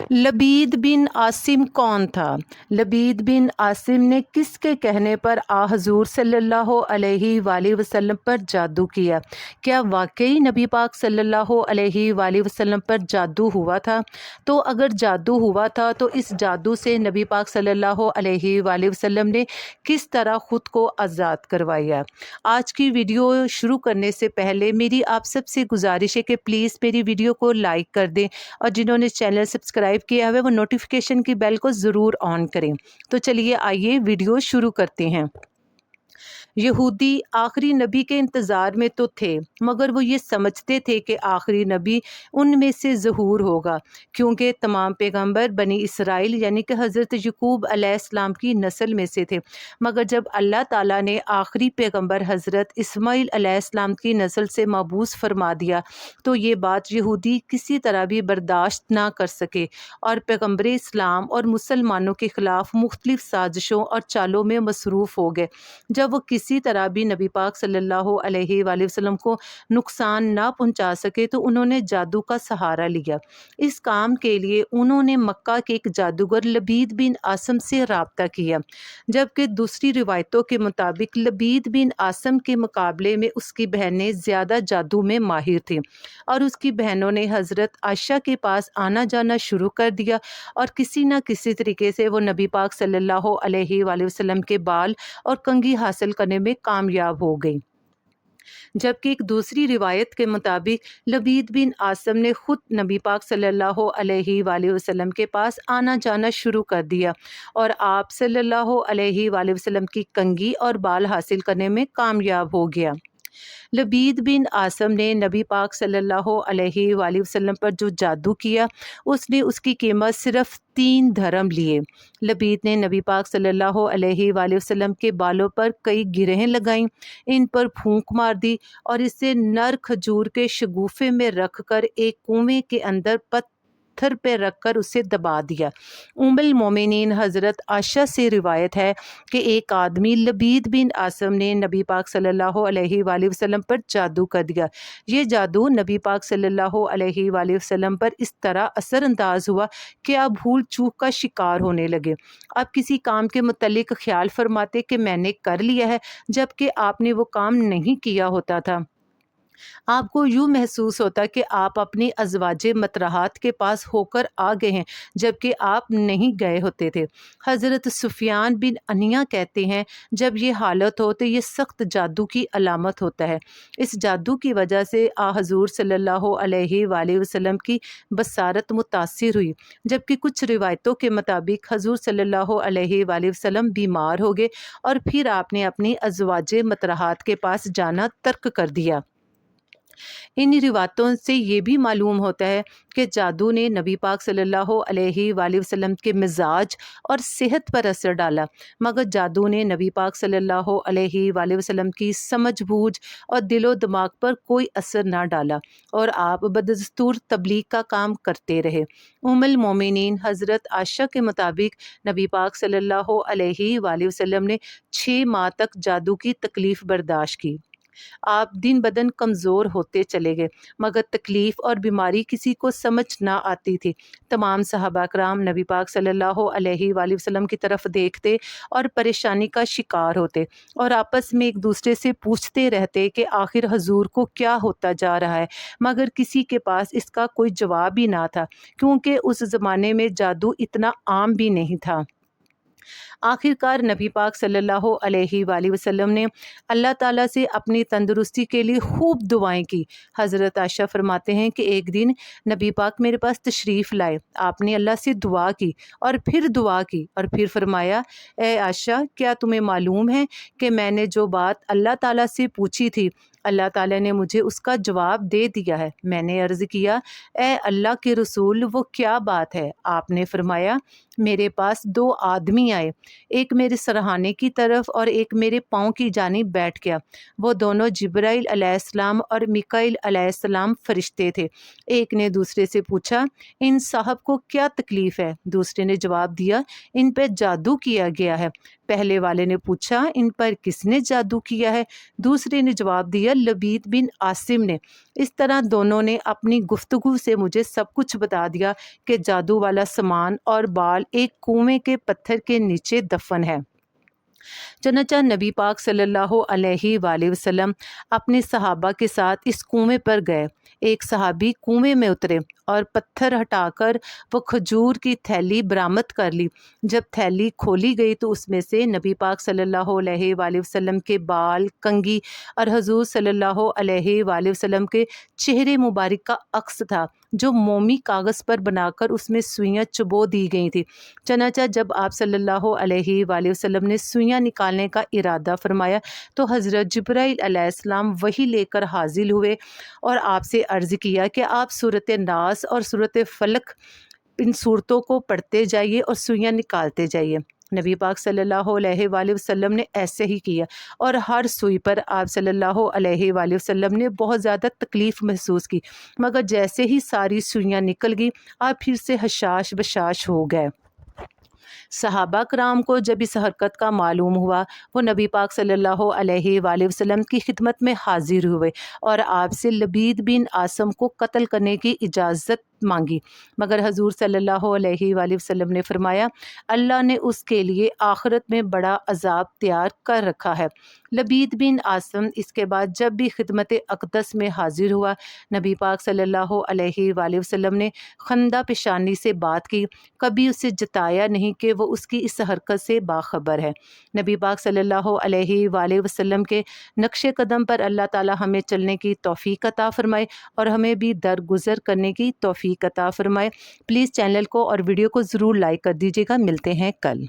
लबीद बिन आसिम कौन था? लबीद बिन आसिम ने किसके कहने पर हजूर सल्लल्लाहु अलैहि वसल्लम पर जादू किया? क्या वाकई नबी पाक सल्लल्लाहु अलैहि वसल्लम पर जादू हुआ था? तो अगर जादू हुआ था तो इस जादू से नबी पाक सल्लल्लाहु अलैहि वसल्लम ने किस तरह ख़ुद को आज़ाद करवाया? आज की वीडियो शुरू करने से पहले मेरी आप सबसे गुजारिश है कि प्लीज़ मेरी वीडियो को लाइक कर दें और जिन्होंने चैनल सब्सक्राइब किया है वो नोटिफिकेशन की बेल को ज़रूर ऑन करें। तो चलिए आइए वीडियो शुरू करते हैं। यहूदी आखिरी नबी के इंतज़ार में तो थे, मगर वो ये समझते थे कि आखिरी नबी उनमें से ज़हूर होगा, क्योंकि तमाम पैगंबर बनी इसराइल यानी कि हज़रत यकूब अलैहिस्सलाम की नस्ल में से थे। मगर जब अल्लाह ताला ने आखिरी पैगंबर हज़रत इस्माईल अलैहिस्सलाम की नस्ल से मबूस फरमा दिया, तो ये बात यहूदी किसी तरह भी बर्दाश्त ना कर सके और पैगंबर इस्लाम और मुसलमानों के ख़िलाफ़ मुख्तलिफ़ साजिशों और चालों में मसरूफ़ हो गए। जब वो किसी तरह भी नबी पाक सल्लल्लाहु अलैहि वसल्लम को नुकसान ना पहुंचा सके तो उन्होंने जादू का सहारा लिया। इस काम के लिए उन्होंने मक्का के एक जादूगर लबीद बिन आसम से रब्ता किया, जबकि दूसरी रिवायतों के मुताबिक लबीद बिन आसम के मुकाबले में उसकी बहनें ज़्यादा जादू में माहिर थीं और उसकी बहनों ने हज़रत आयशा के पास आना जाना शुरू कर दिया और किसी न किसी तरीके से वो नबी पाक सल्लल्लाहु अलैहि वसल्लम के बाल और कंघी हासिल करने में कामयाब हो गई। जबकि एक दूसरी रिवायत के मुताबिक लबीद बिन आसम ने खुद नबी पाक सल्लल्लाहु अलैहि वसल्लम के पास आना जाना शुरू कर दिया और आप सल्लल्लाहु अलैहि वसल्लम की कंघी और बाल हासिल करने में कामयाब हो गया। लबीद बिन आसम ने नबी पाक सल्लल्लाहु अलैहि वसल्लम पर जो जादू किया, उसने उसकी कीमत सिर्फ 3 धर्म लिए। लबीद ने नबी पाक सल्लल्लाहु अलैहि वसल्लम के बालों पर कई गिरहें लगाईं, इन पर फूंक मार दी और इसे नर खजूर के शगुफे में रखकर एक कुएं के अंदर पत्थर पे रखकर उसे दबा दिया। उम्मुल मोमिनीन हज़रत आयशा से रिवायत है कि एक आदमी लबीद बिन आसम ने नबी पाक सल्लल्लाहु अलैहि वसल्लम पर जादू कर दिया। ये जादू नबी पाक सल्लल्लाहु अलैहि वसल्लम पर इस तरह असरअंदाज हुआ कि आप भूल चूक का शिकार होने लगे। आप किसी काम के मुतल्लिक ख्याल फरमाते कि मैंने कर लिया है, जबकि आपने वो काम नहीं किया होता था। आपको यूँ महसूस होता कि आप अपनी अज़वाजे मतरहात के पास होकर आ गए हैं, जबकि आप नहीं गए होते थे। हज़रत सुफियान बिन अनिया कहते हैं, जब ये हालत हो तो ये सख्त जादू की अलामत होता है। इस जादू की वजह से हज़ूर सल्लल्लाहु अलैहि वसल्लम की बसारत मुतासिर हुई, जबकि कुछ रिवायतों के मुताबिक हज़ूर सल्लल्लाहु अलैहि वसल्लम बीमार हो गए और फिर आपने अपनी अज़वाजे मतरहात के पास जाना तर्क कर दिया। इन रिवायतों से ये भी मालूम होता है कि जादू ने नबी पाक सल्लल्लाहु अलैहि वसल्लम के मिजाज और सेहत पर असर डाला, मगर जादू ने नबी पाक सल्लल्लाहु अलैहि वसल्लम की समझ बूझ और दिलो दिमाग पर कोई असर ना डाला और आप बदस्तूर तबलीग का काम करते रहे। उम्मुल मोमिनीन हज़रत आयशा के मुताबिक नबी पाक सल्लल्लाहु अलैहि वसल्लम ने 6 माह तक जादू की तकलीफ़ बर्दाश्त की। आप दिन बदन कमज़ोर होते चले गए, मगर तकलीफ़ और बीमारी किसी को समझ ना आती थी। तमाम सहाबा कराम नबी पाक सल्लल्लाहु अलैहि वसल्लम की तरफ देखते और परेशानी का शिकार होते और आपस में एक दूसरे से पूछते रहते कि आखिर हजूर को क्या होता जा रहा है, मगर किसी के पास इसका कोई जवाब ही ना था, क्योंकि उस ज़माने में जादू इतना आम भी नहीं था। आखिरकार नबी पाक सल्लल्लाहु अलैहि वसल्लम ने अल्लाह ताला से अपनी तंदुरुस्ती के लिए खूब दुआएं की। हज़रत आयशा फरमाते हैं कि एक दिन नबी पाक मेरे पास तशरीफ़ लाए, आपने अल्लाह से दुआ की और फिर दुआ की और फिर फरमाया, ए आयशा, क्या तुम्हें मालूम है कि मैंने जो बात अल्लाह ताला से पूछी थी, अल्लाह ताला ने मुझे उसका जवाब दे दिया है। मैंने अर्ज़ किया, ए अल्लाह के रसूल, वो क्या बात है? आपने फरमाया, मेरे पास 2 आदमी आए, एक मेरे सरहाने की तरफ और एक मेरे पाँव की जानिब बैठ गया। वो दोनों जिब्राइल अलैहिस्सलाम और मिकाईल अलैहिस्सलाम फरिश्ते थे। एक ने दूसरे से पूछा, इन साहब को क्या तकलीफ़ है? दूसरे ने जवाब दिया, इन पे जादू किया गया है। پہلے والے نے پوچھا ان پر کس نے جادو کیا ہے؟ دوسرے نے جواب دیا لبید بن عاصم نے۔ اس طرح دونوں نے اپنی گفتگو سے مجھے سب کچھ بتا دیا کہ جادو والا سامان اور بال ایک کنویں کے پتھر کے نیچے دفن ہے۔ چنانچہ نبی پاک صلی اللہ علیہ وآلہ وسلم اپنے صحابہ کے ساتھ اس کنویں پر گئے۔ ایک صحابی کنویں میں اترے اور پتھر ہٹا کر وہ کھجور کی تھیلی برآمد کر لی۔ جب تھیلی کھولی گئی تو اس میں سے نبی پاک صلی اللہ علیہ وآلہ وسلم کے بال، کنگھی اور حضور صلی اللہ علیہ وآلہ وسلم کے چہرے مبارک کا عکس تھا جو مومی کاغذ پر بنا کر اس میں سوئیاں چبو دی گئی تھی۔ چنانچہ جب آپ صلی اللہ علیہ وآلہ وسلم نے سوئیاں نکالنے کا ارادہ فرمایا تو حضرت جبرائیل علیہ السلام وحی لے کر حاضر ہوئے اور آپ سے عرض کیا کہ آپ سورۃ ناس اور سورۃ فلق ان صورتوں کو پڑھتے جائیے اور سوئیاں نکالتے جائیے۔ نبی پاک صلی اللہ علیہ وآلہ وسلم نے ایسے ہی کیا اور ہر سوئی پر آپ صلی اللہ علیہ وآلہ وسلم نے بہت زیادہ تکلیف محسوس کی، مگر جیسے ہی ساری سوئیاں نکل گئی آپ پھر سے حشاش بشاش ہو گئے۔ صحابہ کرام کو جب اس حرکت کا معلوم ہوا وہ نبی پاک صلی اللہ علیہ وآلہ وسلم کی خدمت میں حاضر ہوئے اور آپ سے لبید بن عاصم کو قتل کرنے کی اجازت مانگی، مگر حضور صلی اللہ علیہ وآلہ وسلم نے فرمایا اللہ نے اس کے لیے آخرت میں بڑا عذاب تیار کر رکھا ہے۔ لبید بن عاصم اس کے بعد جب بھی خدمت اقدس میں حاضر ہوا نبی پاک صلی اللہ علیہ وآلہ وسلم نے خندہ پیشانی سے بات کی، کبھی اسے جتایا نہیں کہ وہ اس کی اس حرکت سے باخبر ہے۔ نبی پاک صلی اللہ علیہ وآلہ وسلم کے نقش قدم پر اللہ تعالی ہمیں چلنے کی توفیق عطا فرمائے اور ہمیں بھی درگزر کرنے کی توفیق عطا فرمائے۔ پلیز چینل کو اور ویڈیو کو ضرور لائک کر دیجیے گا۔ ملتے ہیں کل۔